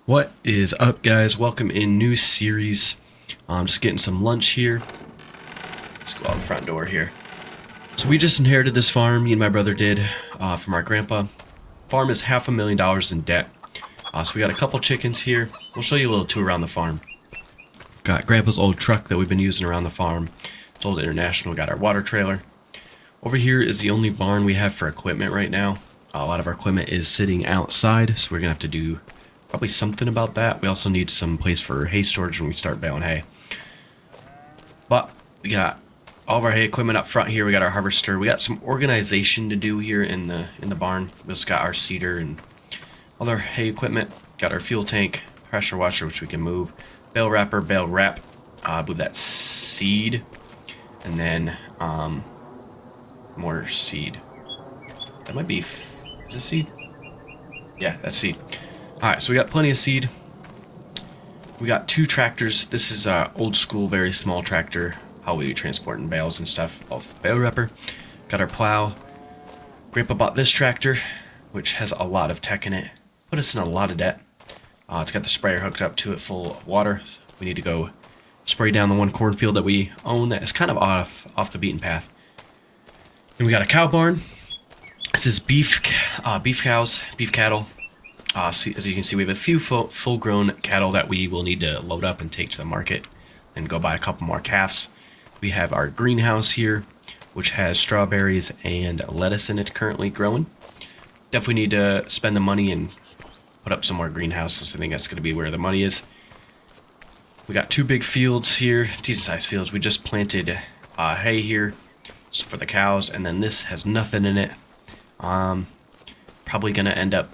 What is up, guys? Welcome in new series. I'm just getting some lunch here. Let's go out the front door here. So we just inherited this farm, me and my brother did, from our grandpa. Farm is $500,000 in debt. So we got a couple chickens here. We'll show you a little tour around the farm. Got grandpa's old truck that we've been using around the farm. It's old International. Got our water trailer. Over here is the only barn we have for equipment right now. A lot of our equipment is sitting outside, so we're gonna have to do probably something about that. We also need some place for hay storage when we start baling hay. But we got all of our hay equipment up front here. We got our harvester. We got some organization to do here in the barn. We just got our seeder and all our hay equipment. Got our fuel tank, pressure washer, which we can move, bale wrapper, bale wrap. I believe that's seed, and then more seed. That might be. Is this seed? Yeah, that's seed. Alright, so we got plenty of seed. We got two tractors. This is a old school, very small tractor. How we transporting bales and stuff. Off the bale wrapper. Got our plow. Grandpa bought this tractor, which has a lot of tech in it. Put us in a lot of debt. It's got the sprayer hooked up to it full of water. We need to go spray down the one cornfield that we own that is kind of off the beaten path. And we got a cow barn. This is beef cattle. As you can see, we have a few full-grown cattle that we will need to load up and take to the market and go buy a couple more calves. We have our greenhouse here, which has strawberries and lettuce in it currently growing. Definitely need to spend the money and put up some more greenhouses. I think that's going to be where the money is. We got two big fields here, decent-sized fields. We just planted hay here for the cows, and then this has nothing in it. Probably going to end up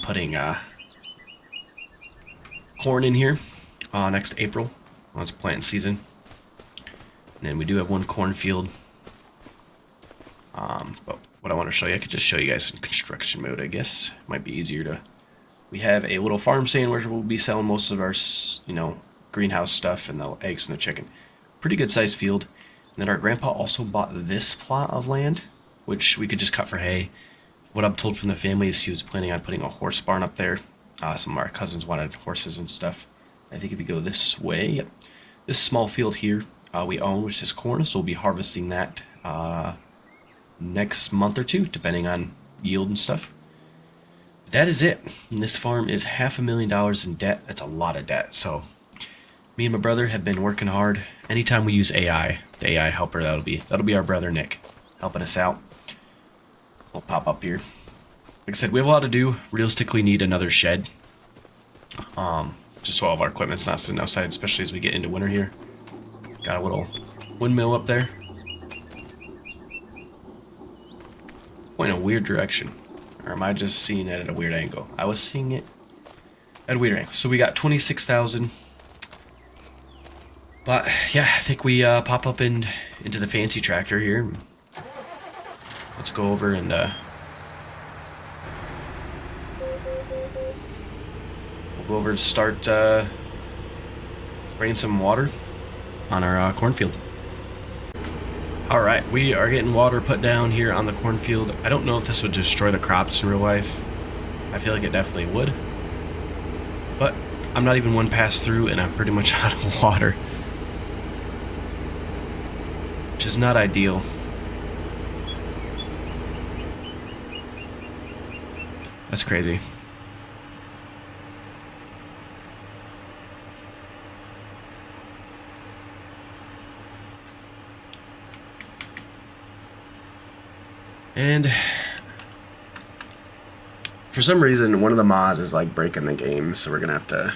putting corn in here next April when it's planting season. And then we do have one cornfield. But what I want to show you, I could just show you guys in construction mode, I guess. Might be easier to... We have a little farm stand where we'll be selling most of our, greenhouse stuff and the eggs from the chicken. Pretty good sized field. And then our grandpa also bought this plot of land, which we could just cut for hay. What I'm told from the family is he was planning on putting a horse barn up there. Some of our cousins wanted horses and stuff. I think if you go this way, yep. This small field here we own, which is corn, so we'll be harvesting that next month or two, depending on yield and stuff. But that is it. And this farm is $500,000 in debt. That's a lot of debt. So me and my brother have been working hard. Anytime we use AI, the AI helper, that'll be our brother Nick helping us out. We'll pop up here. Like I said, we have a lot to do. Realistically need another shed. Just so all of our equipment's not sitting outside, especially as we get into winter here. Got a little windmill up there. Point in a weird direction. Or am I just seeing it at a weird angle? I was seeing it at a weird angle. So we got 26,000. But yeah, I think we pop up into the fancy tractor here. Let's go over and we'll go over to start spraying some water on our cornfield. Alright, we are getting water put down here on the cornfield. I don't know if this would destroy the crops in real life. I feel like it definitely would. But I'm not even one pass through and I'm pretty much out of water, which is not ideal. That's crazy. And for some reason, one of the mods is like breaking the game, so we're gonna have to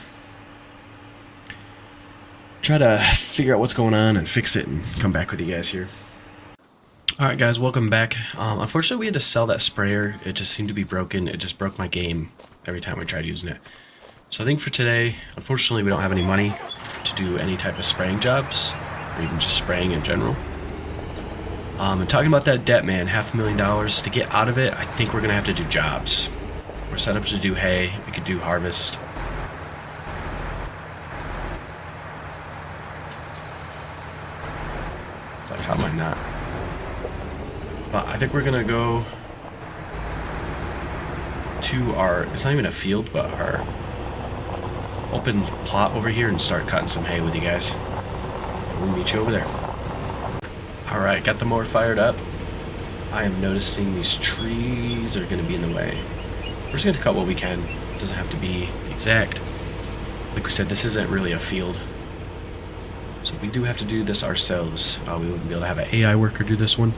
try to figure out what's going on and fix it and come back with you guys here. Alright guys, welcome back. Unfortunately we had to sell that sprayer. It just seemed to be broken. It just broke my game every time we tried using it. So I think for today, unfortunately we don't have any money to do any type of spraying jobs, or even just spraying in general. And talking about that debt, man, $500,000. To get out of it, I think we're going to have to do jobs. We're set up to do hay. We could do harvest. It's like, how am I not? But I think we're going to go to our, it's not even a field, but our open plot over here and start cutting some hay with you guys. We'll meet you over there. Alright, got the mower fired up. I am noticing these trees are going to be in the way. We're just going to cut what we can. It doesn't have to be exact. Like we said, this isn't really a field. So we do have to do this ourselves. We wouldn't be able to have an AI worker do this one.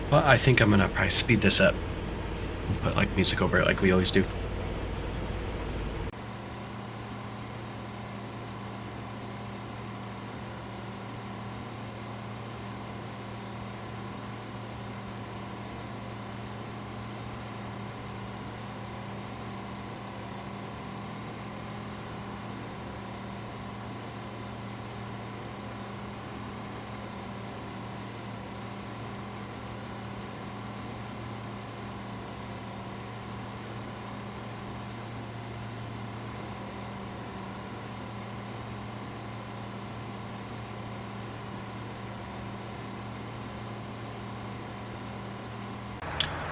But I think I'm going to probably speed this up. And put like music over it like we always do.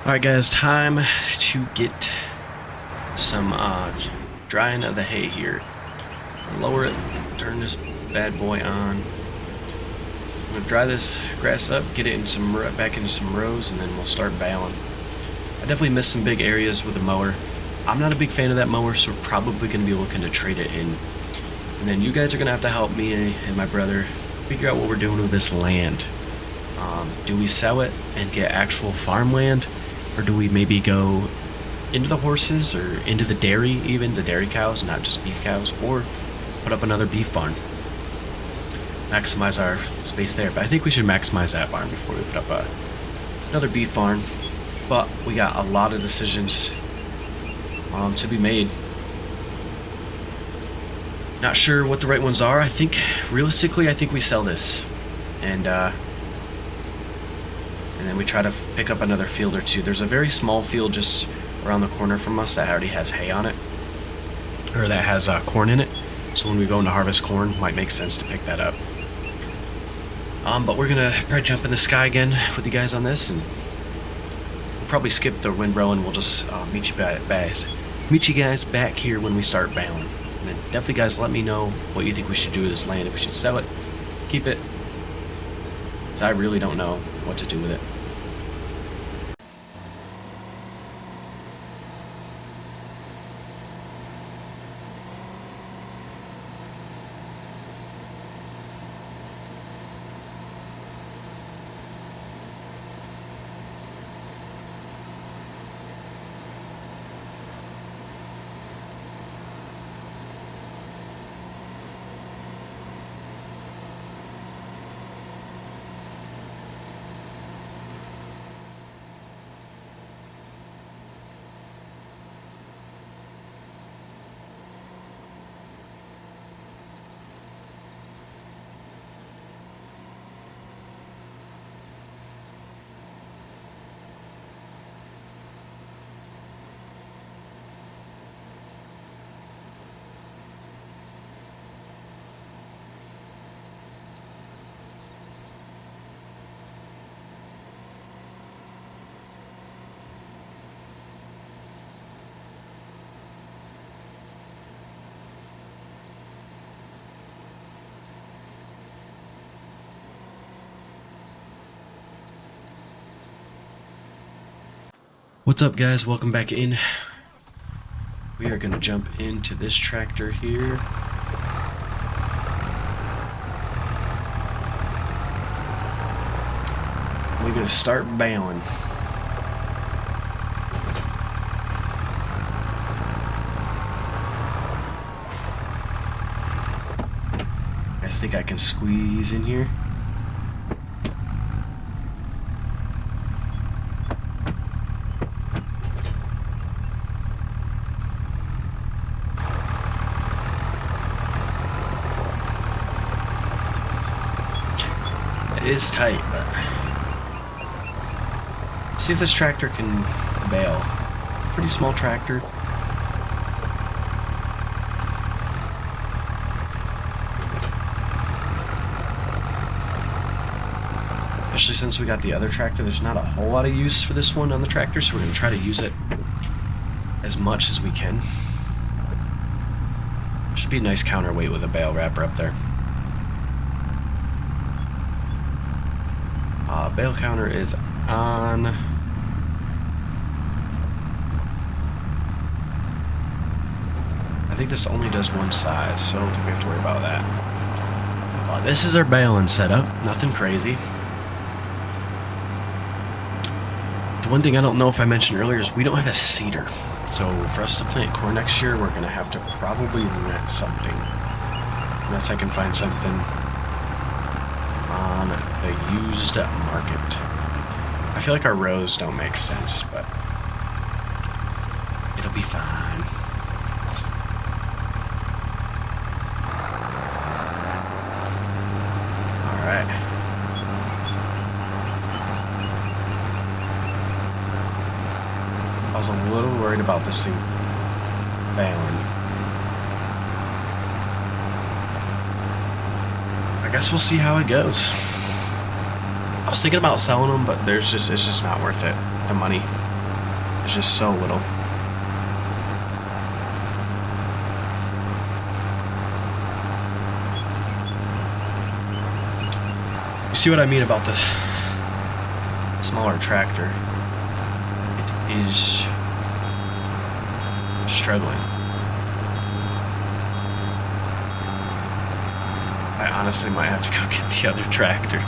Alright guys, time to get some drying of the hay here. Lower it, turn this bad boy on. I'm going to dry this grass up, get it in back into some rows, and then we'll start baling. I definitely missed some big areas with the mower. I'm not a big fan of that mower, so we're probably going to be looking to trade it in. And then you guys are going to have to help me and my brother figure out what we're doing with this land. Do we sell it and get actual farmland? Or do we maybe go into the horses or into the dairy, even the dairy cows, not just beef cows, or put up another beef barn? Maximize our space there. But I think we should maximize that barn before we put up another beef barn. But we got a lot of decisions to be made. Not sure what the right ones are. I think, realistically, I think we sell this. And then we try to pick up another field or two. There's a very small field just around the corner from us that already has hay on it. Or that has corn in it. So when we go into harvest corn, it might make sense to pick that up. But we're going to probably jump in the sky again with you guys on this. And we'll probably skip the windrow and we'll just meet you guys back here when we start baling. And then definitely guys, let me know what you think we should do with this land. If we should sell it, keep it. Because I really don't know what to do with it. What's up guys, welcome back in. We are gonna jump into this tractor here. We're gonna start baling. I think I can squeeze in here. It is tight, but see if this tractor can bale. Pretty small tractor. Especially since we got the other tractor, there's not a whole lot of use for this one on the tractor, so we're going to try to use it. as much as we can. Should be a nice counterweight with a bale wrapper up there. Bale counter is on. I think this only does one size, so I don't think we have to worry about that. This is our baling setup. Nothing crazy. The one thing I don't know if I mentioned earlier is we don't have a seeder. So for us to plant corn next year, we're going to have to probably rent something. Unless I can find something on the used market. I feel like our rows don't make sense, but it'll be fine. Alright. I was a little worried about this thing failing. I guess we'll see how it goes. I was thinking about selling them, but it's just not worth it. The money is just so little. You see what I mean about the smaller tractor? It is struggling. I honestly might have to go get the other tractor.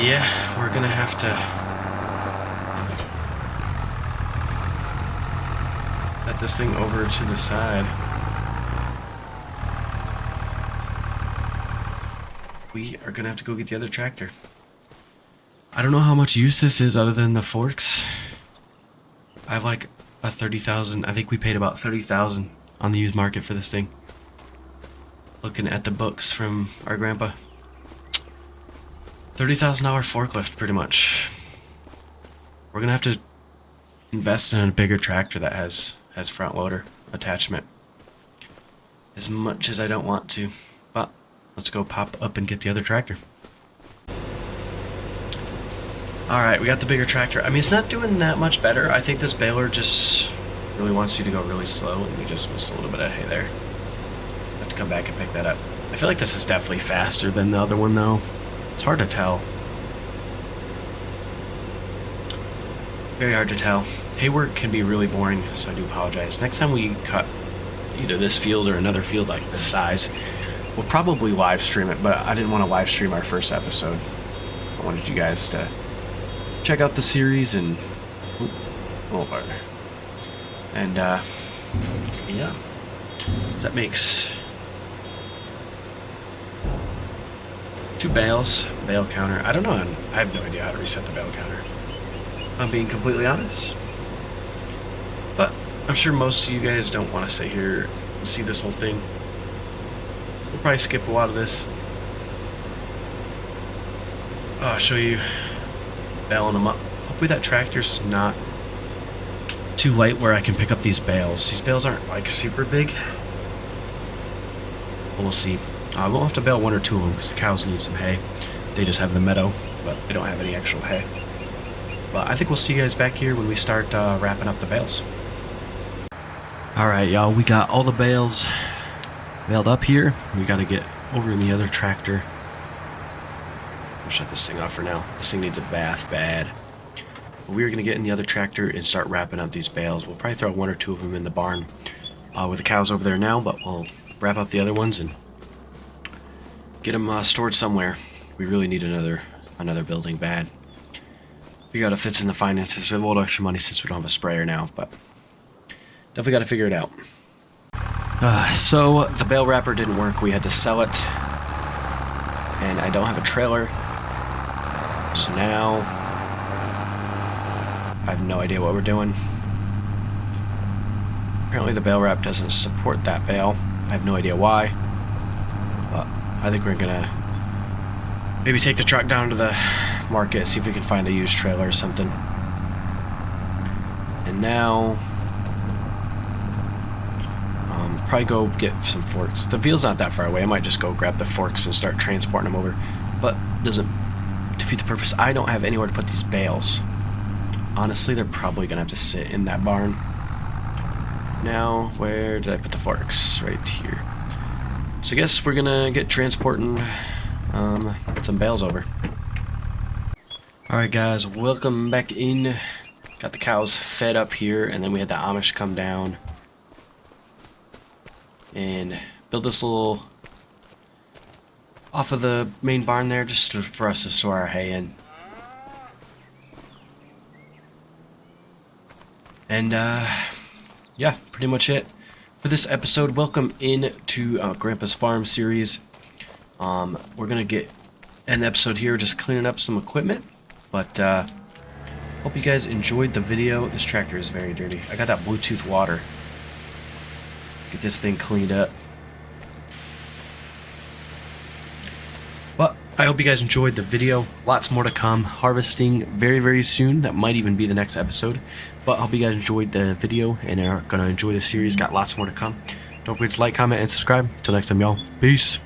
Yeah, we're gonna have to set this thing over to the side. We are gonna have to go get the other tractor. I don't know how much use this is other than the forks. I have like a 30,000. I think we paid about 30,000 on the used market for this thing. Looking at the books from our grandpa. $30,000 forklift, pretty much. We're gonna have to invest in a bigger tractor that has front loader attachment. As much as I don't want to, but let's go pop up and get the other tractor. All right, we got the bigger tractor. I mean, it's not doing that much better. I think this baler just really wants you to go really slow, and we just missed a little bit of hay there. Have to come back and pick that up. I feel like this is definitely faster than the other one, though. It's hard to tell. Very hard to tell. Hay work can be really boring, so I do apologize. Next time we cut either this field or another field like this size, we'll probably live stream it, but I didn't want to live stream our first episode. I wanted you guys to check out the series and yeah. That makes 2 bales, bale counter. I don't know. I have no idea how to reset the bale counter. I'm being completely honest. But I'm sure most of you guys don't want to sit here and see this whole thing. We'll probably skip a lot of this. I'll show you baling them up. Hopefully that tractor's not too light where I can pick up these bales. These bales aren't like super big. We'll see. We'll have to bale 1 or 2 of them because the cows need some hay. They just have the meadow, but they don't have any actual hay. But I think we'll see you guys back here when we start wrapping up the bales. Alright, y'all, we got all the bales baled up here. We got to get over in the other tractor. I'll shut this thing off for now. This thing needs a bath bad. But we are going to get in the other tractor and start wrapping up these bales. We'll probably throw 1 or 2 of them in the barn with the cows over there now, but we'll wrap up the other ones and get them stored somewhere. We really need another building bad. Figure out if it's in the finances. We have a little extra money since we don't have a sprayer now, but definitely got to figure it out. So the bale wrapper didn't work. We had to sell it, and I don't have a trailer, so now I have no idea what we're doing. Apparently the bale wrap doesn't support that bale. I have no idea why. I think we're gonna maybe take the truck down to the market, see if we can find a used trailer or something. And now, probably go get some forks. The field's not that far away. I might just go grab the forks and start transporting them over. But doesn't defeat the purpose. I don't have anywhere to put these bales. Honestly, they're probably gonna have to sit in that barn. Now, where did I put the forks? Right here. So I guess we're gonna get transporting some bales over. Alright guys, welcome back in. Got the cows fed up here, and then we had the Amish come down and build this little off of the main barn there, just for us to store our hay in. And yeah, pretty much it for this episode. Welcome in to Grandpa's Farm series. We're gonna get an episode here just cleaning up some equipment, but hope you guys enjoyed the video. This tractor is very dirty. I got that Bluetooth water. Get this thing cleaned up. But I hope you guys enjoyed the video. Lots more to come. Harvesting very, very soon. That might even be the next episode. But I hope you guys enjoyed the video and are going to enjoy the series. Got lots more to come. Don't forget to like, comment, and subscribe. Until next time, y'all. Peace.